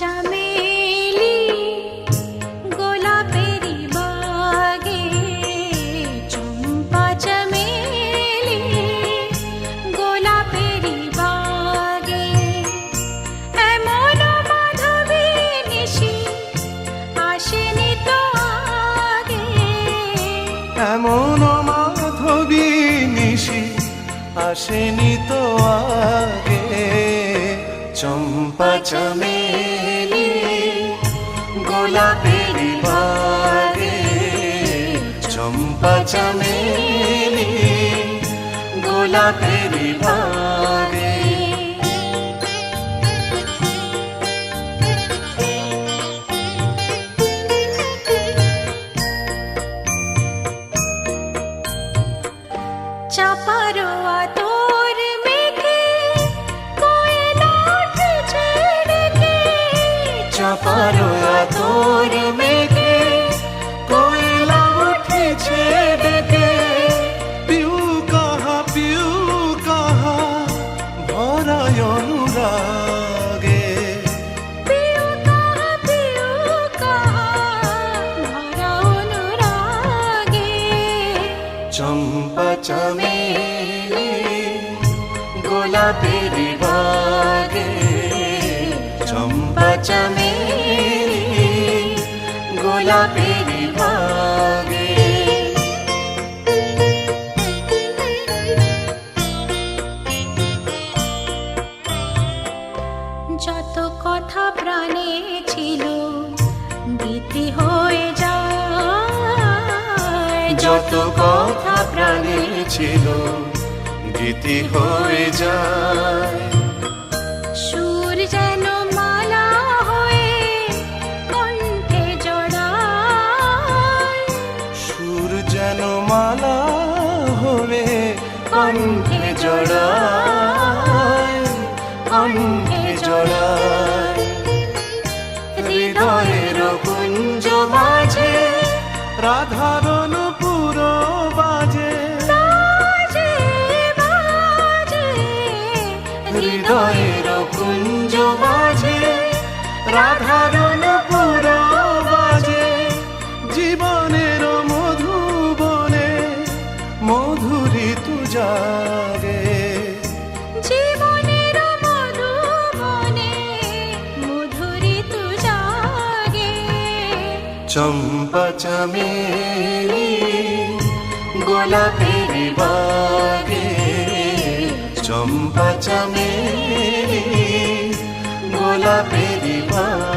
চামেলি গোলাপেরি বাগে, চম্পা চামেলি গোলাপেরি বাগে, এমন মাধবী নিশি আসেনি তো আগে, এমন মাধবী নিশি আসেনি তো আগে। চম্পা চামেলি গোলাপেরি বাগে, চম্পা চামেলি গোলাপেরি বাগে। চাপারো আতর মেখে কোয়েলা উঠেছে ডেকে, চাপারো আতর মেঘে কোয়েলা উঠেছে ডেকে। পিউ কাহা ভরায় অনুরাগে, পিউ কাহা ভরা অনুরাগে। চম্পা চামেলি গোলাপেরি বাগে, চম্পা চামেলি গোলাপেরি বাগে। যত কথা প্রাণে ছিল গীতি হয়ে যায়, যত কথা প্রাণে ছিল গীতি হয়ে যায়। সুর যেন মালা হয়ে কণ্ঠে জড়ায়, সুর যেন মালা হয়ে কণ্ঠে জড়ায়, কণ্ঠে জড়ায়। হৃদয়ের কুঞ্জ মাঝে রাধারণ পুরো বাজে, বাজে বাজে। হৃদয়ের কুঞ্জ মাঝে রাধারণ পুরো বাজে। জীবনের মধুবনে মধুরী তু জাগে, জীবনের মধুবনে মধুরী তু জাগে। চম্পা চামেলি গোলাপেরি বাগে, চম্পা চামেলি গোলাপেরি বাগে।